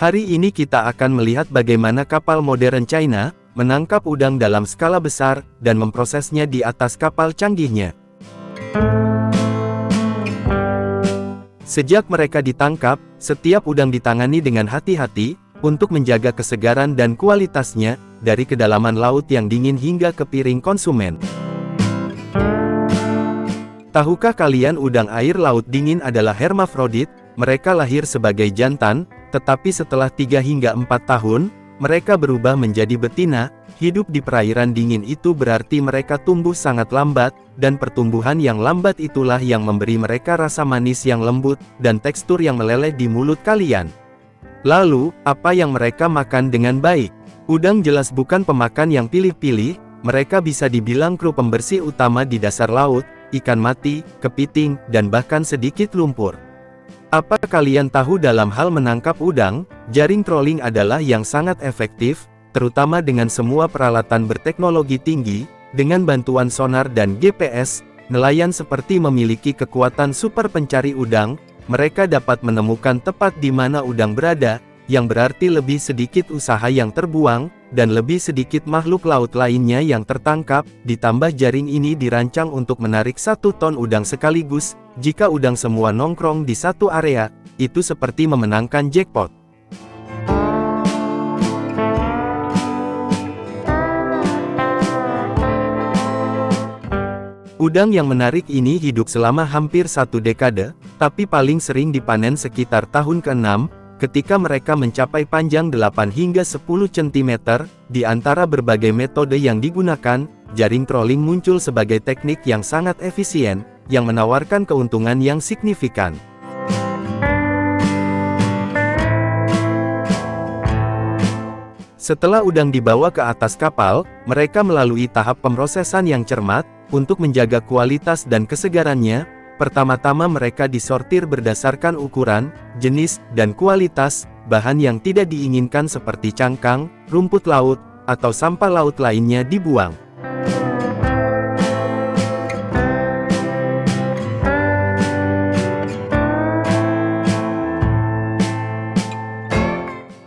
Hari ini kita akan melihat bagaimana kapal modern China menangkap udang dalam skala besar dan memprosesnya di atas kapal canggihnya. Sejak mereka ditangkap, setiap udang ditangani dengan hati-hati untuk menjaga kesegaran dan kualitasnya dari kedalaman laut yang dingin hingga ke piring konsumen. Tahukah kalian udang air laut dingin adalah hermafrodit? Mereka lahir sebagai jantan, tetapi setelah 3 hingga 4 tahun, mereka berubah menjadi betina. Hidup di perairan dingin itu berarti mereka tumbuh sangat lambat, dan pertumbuhan yang lambat itulah yang memberi mereka rasa manis yang lembut, dan tekstur yang meleleh di mulut kalian. Lalu, apa yang mereka makan dengan baik? Udang jelas bukan pemakan yang pilih-pilih, mereka bisa dibilang kru pembersih utama di dasar laut, ikan mati, kepiting, dan bahkan sedikit lumpur. Apa kalian tahu dalam hal menangkap udang, jaring trolling adalah yang sangat efektif, terutama dengan semua peralatan berteknologi tinggi, dengan bantuan sonar dan GPS, nelayan seperti memiliki kekuatan super pencari udang, mereka dapat menemukan tepat di mana udang berada, yang berarti lebih sedikit usaha yang terbuang, dan lebih sedikit makhluk laut lainnya yang tertangkap, ditambah jaring ini dirancang untuk menarik 1 ton udang sekaligus. Jika udang semua nongkrong di satu area, itu seperti memenangkan jackpot. Udang yang menarik ini hidup selama hampir 1 dekade, tapi paling sering dipanen sekitar tahun ke-6, ketika mereka mencapai panjang 8 hingga 10 cm. Di antara berbagai metode yang digunakan, jaring trolling muncul sebagai teknik yang sangat efisien, yang menawarkan keuntungan yang signifikan. Setelah udang dibawa ke atas kapal, mereka melalui tahap pemrosesan yang cermat, untuk menjaga kualitas dan kesegarannya. Pertama-tama mereka disortir berdasarkan ukuran, jenis, dan kualitas. Bahan yang tidak diinginkan seperti cangkang, rumput laut, atau sampah laut lainnya dibuang.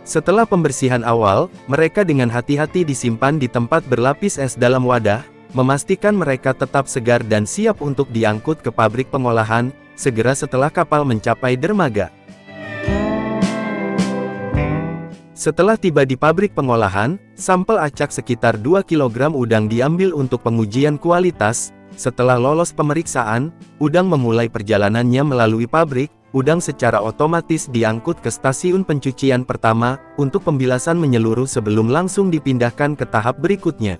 Setelah pembersihan awal, mereka dengan hati-hati disimpan di tempat berlapis es dalam wadah, memastikan mereka tetap segar dan siap untuk diangkut ke pabrik pengolahan, segera setelah kapal mencapai dermaga. Setelah tiba di pabrik pengolahan, sampel acak sekitar 2 kg udang diambil untuk pengujian kualitas. Setelah lolos pemeriksaan, udang memulai perjalanannya melalui pabrik. Udang secara otomatis diangkut ke stasiun pencucian pertama, untuk pembilasan menyeluruh sebelum langsung dipindahkan ke tahap berikutnya.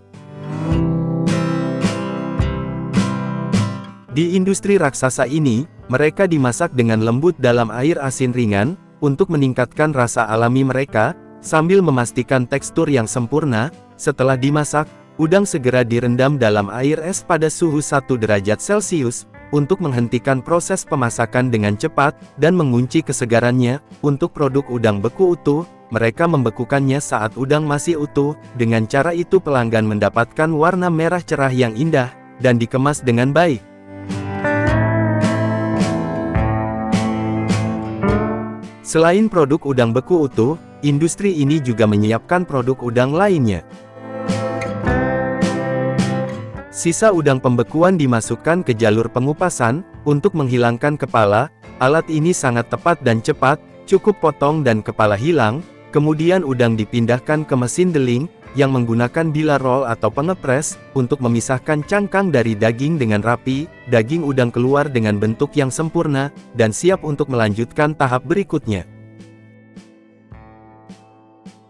Di industri raksasa ini, mereka dimasak dengan lembut dalam air asin ringan, untuk meningkatkan rasa alami mereka, sambil memastikan tekstur yang sempurna. Setelah dimasak, udang segera direndam dalam air es pada suhu 1 derajat Celcius, untuk menghentikan proses pemasakan dengan cepat, dan mengunci kesegarannya. Untuk produk udang beku utuh, mereka membekukannya saat udang masih utuh. Dengan cara itu pelanggan mendapatkan warna merah cerah yang indah, dan dikemas dengan baik. Selain produk udang beku utuh, industri ini juga menyiapkan produk udang lainnya. Sisa udang pembekuan dimasukkan ke jalur pengupasan, untuk menghilangkan kepala. Alat ini sangat tepat dan cepat, cukup potong dan kepala hilang. Kemudian udang dipindahkan ke mesin deling, yang menggunakan bilah roll atau pengepres, untuk memisahkan cangkang dari daging dengan rapi. Daging udang keluar dengan bentuk yang sempurna, dan siap untuk melanjutkan tahap berikutnya.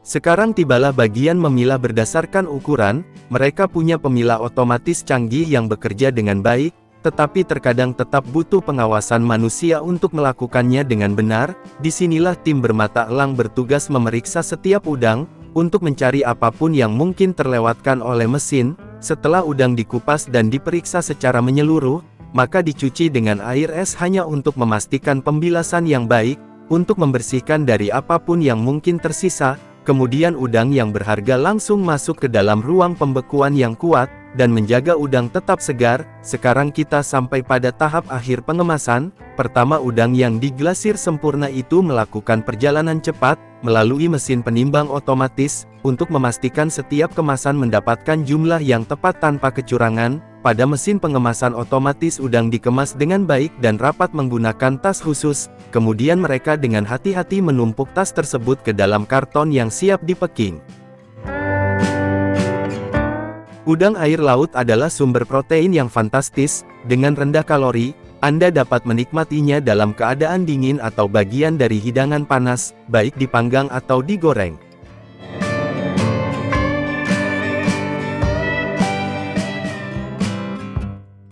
Sekarang tibalah bagian memilah berdasarkan ukuran. Mereka punya pemilah otomatis canggih yang bekerja dengan baik, tetapi terkadang tetap butuh pengawasan manusia untuk melakukannya dengan benar. Disinilah tim bermata elang bertugas memeriksa setiap udang, untuk mencari apapun yang mungkin terlewatkan oleh mesin. Setelah udang dikupas dan diperiksa secara menyeluruh, maka dicuci dengan air es hanya untuk memastikan pembilasan yang baik, untuk membersihkan dari apapun yang mungkin tersisa. Kemudian udang yang berharga langsung masuk ke dalam ruang pembekuan yang kuat, dan menjaga udang tetap segar. Sekarang kita sampai pada tahap akhir pengemasan. Pertama, udang yang diglasir sempurna itu melakukan perjalanan cepat, melalui mesin penimbang otomatis, untuk memastikan setiap kemasan mendapatkan jumlah yang tepat tanpa kecurangan. Pada mesin pengemasan otomatis udang dikemas dengan baik dan rapat menggunakan tas khusus, kemudian mereka dengan hati-hati menumpuk tas tersebut ke dalam karton yang siap dipacking. Udang air laut adalah sumber protein yang fantastis, dengan rendah kalori. Anda dapat menikmatinya dalam keadaan dingin atau bagian dari hidangan panas, baik dipanggang atau digoreng.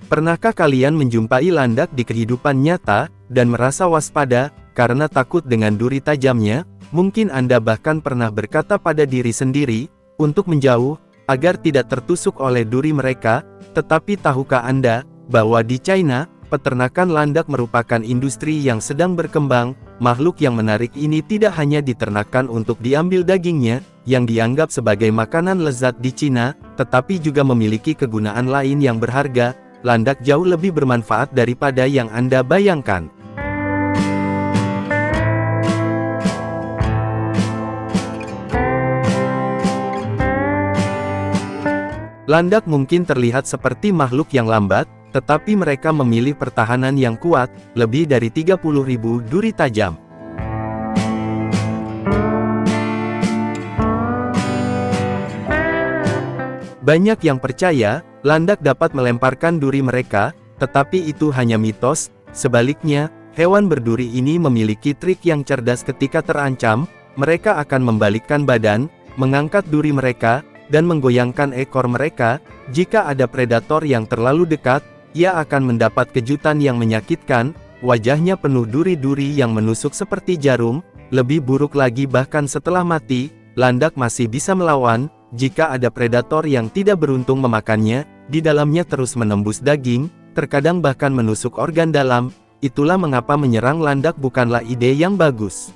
Pernahkah kalian menjumpai landak di kehidupan nyata, dan merasa waspada, karena takut dengan duri tajamnya? Mungkin Anda bahkan pernah berkata pada diri sendiri, untuk menjauh, agar tidak tertusuk oleh duri mereka. Tetapi tahukah Anda, bahwa di China, peternakan landak merupakan industri yang sedang berkembang? Makhluk yang menarik ini tidak hanya diternakan untuk diambil dagingnya, yang dianggap sebagai makanan lezat di Cina, tetapi juga memiliki kegunaan lain yang berharga. Landak jauh lebih bermanfaat daripada yang Anda bayangkan. Landak mungkin terlihat seperti makhluk yang lambat, tetapi mereka memilih pertahanan yang kuat, lebih dari 30.000 duri tajam. Banyak yang percaya, landak dapat melemparkan duri mereka, tetapi itu hanya mitos. Sebaliknya, hewan berduri ini memiliki trik yang cerdas. Ketika terancam, mereka akan membalikkan badan, mengangkat duri mereka, dan menggoyangkan ekor mereka. Jika ada predator yang terlalu dekat, ia akan mendapat kejutan yang menyakitkan. Wajahnya penuh duri-duri yang menusuk seperti jarum. Lebih buruk lagi, bahkan setelah mati, landak masih bisa melawan. Jika ada predator yang tidak beruntung memakannya, di dalamnya terus menembus daging, terkadang bahkan menusuk organ dalam. Itulah mengapa menyerang landak bukanlah ide yang bagus.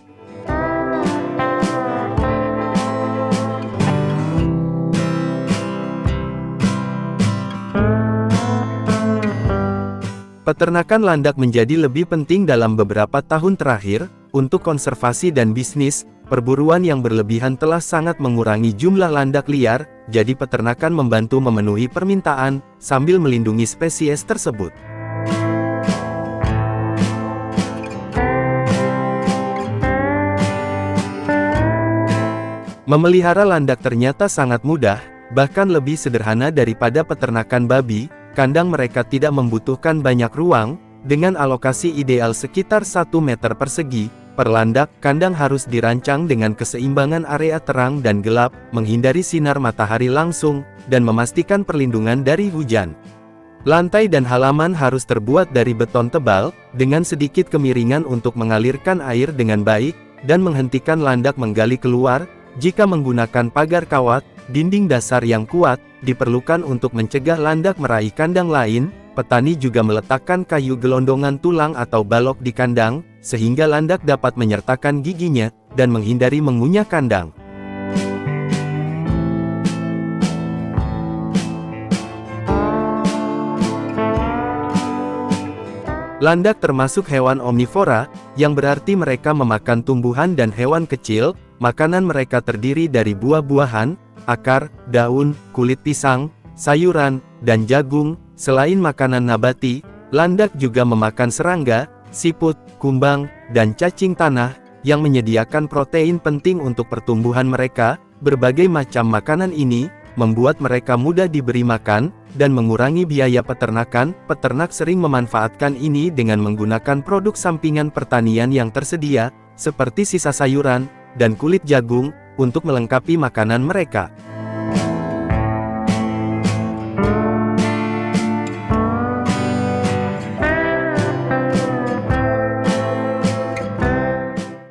Peternakan landak menjadi lebih penting dalam beberapa tahun terakhir. Untuk konservasi dan bisnis, perburuan yang berlebihan telah sangat mengurangi jumlah landak liar, jadi peternakan membantu memenuhi permintaan, sambil melindungi spesies tersebut. Memelihara landak ternyata sangat mudah, bahkan lebih sederhana daripada peternakan babi. Kandang mereka tidak membutuhkan banyak ruang, dengan alokasi ideal sekitar 1 meter persegi per landak. Kandang harus dirancang dengan keseimbangan area terang dan gelap, menghindari sinar matahari langsung, dan memastikan perlindungan dari hujan. Lantai dan halaman harus terbuat dari beton tebal, dengan sedikit kemiringan untuk mengalirkan air dengan baik, dan menghentikan landak menggali keluar. Jika menggunakan pagar kawat, dinding dasar yang kuat diperlukan untuk mencegah landak meraih kandang lain. Petani juga meletakkan kayu gelondongan tulang atau balok di kandang, sehingga landak dapat menyertakan giginya, dan menghindari mengunyah kandang. Landak termasuk hewan omnivora, yang berarti mereka memakan tumbuhan dan hewan kecil. Makanan mereka terdiri dari buah-buahan, akar, daun, kulit pisang, sayuran, dan jagung. Selain makanan nabati, landak juga memakan serangga, siput, kumbang, dan cacing tanah, yang menyediakan protein penting untuk pertumbuhan mereka. Berbagai macam makanan ini membuat mereka mudah diberi makan, dan mengurangi biaya peternakan. Peternak sering memanfaatkan ini dengan menggunakan produk sampingan pertanian yang tersedia, seperti sisa sayuran, dan kulit jagung, untuk melengkapi makanan mereka.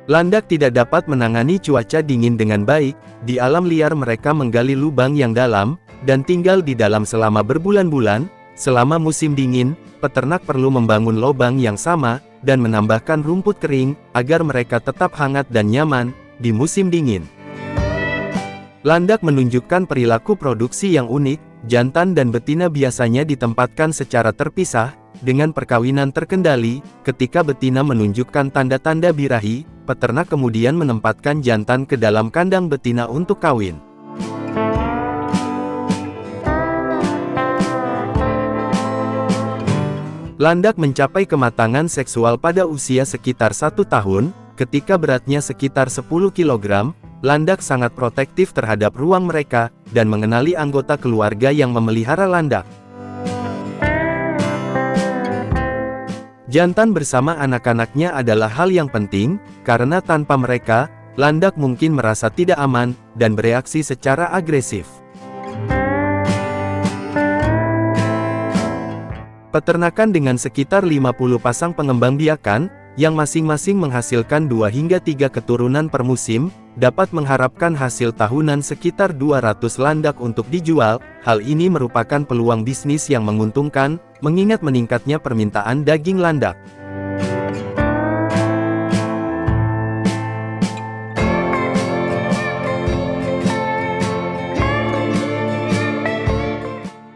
Landak tidak dapat menangani cuaca dingin dengan baik. Di alam liar mereka menggali lubang yang dalam, dan tinggal di dalam selama berbulan-bulan. Selama musim dingin, peternak perlu membangun lubang yang sama, dan menambahkan rumput kering, agar mereka tetap hangat dan nyaman di musim dingin. Landak menunjukkan perilaku produksi yang unik. jantan dan betina biasanya ditempatkan secara terpisah, dengan perkawinan terkendali. Ketika betina menunjukkan tanda-tanda birahi, peternak kemudian menempatkan jantan ke dalam kandang betina untuk kawin. Landak mencapai kematangan seksual pada usia sekitar 1 tahun, ketika beratnya sekitar 10 kg, landak sangat protektif terhadap ruang mereka, dan mengenali anggota keluarga yang memelihara landak. Jantan bersama anak-anaknya adalah hal yang penting, karena tanpa mereka, landak mungkin merasa tidak aman, dan bereaksi secara agresif. Peternakan dengan sekitar 50 pasang pengembang biakan, yang masing-masing menghasilkan 2 hingga 3 keturunan per musim, dapat mengharapkan hasil tahunan sekitar 200 landak untuk dijual. Hal ini merupakan peluang bisnis yang menguntungkan, mengingat meningkatnya permintaan daging landak.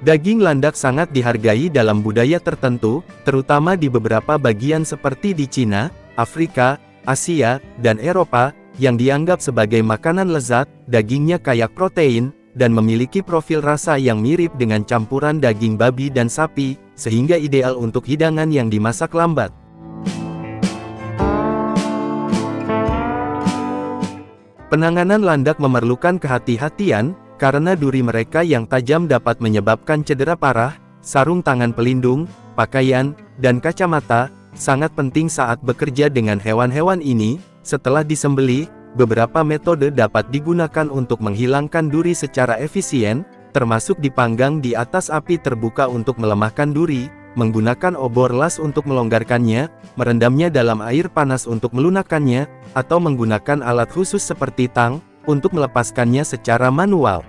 Daging landak sangat dihargai dalam budaya tertentu, terutama di beberapa bagian seperti di Cina, Afrika, Asia, dan Eropa, yang dianggap sebagai makanan lezat. Dagingnya kaya protein, dan memiliki profil rasa yang mirip dengan campuran daging babi dan sapi, sehingga ideal untuk hidangan yang dimasak lambat. Penanganan landak memerlukan kehati-hatian, karena duri mereka yang tajam dapat menyebabkan cedera parah. Sarung tangan pelindung, pakaian, dan kacamata sangat penting saat bekerja dengan hewan-hewan ini. Setelah disembelih, beberapa metode dapat digunakan untuk menghilangkan duri secara efisien, termasuk dipanggang di atas api terbuka untuk melemahkan duri, menggunakan obor las untuk melonggarkannya, merendamnya dalam air panas untuk melunakkannya, atau menggunakan alat khusus seperti tang untuk melepaskannya secara manual.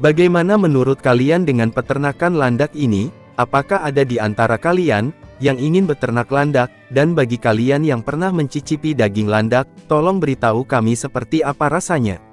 Bagaimana menurut kalian dengan peternakan landak ini? Apakah ada di antara kalian yang ingin beternak landak? Dan bagi kalian yang pernah mencicipi daging landak, tolong beritahu kami seperti apa rasanya.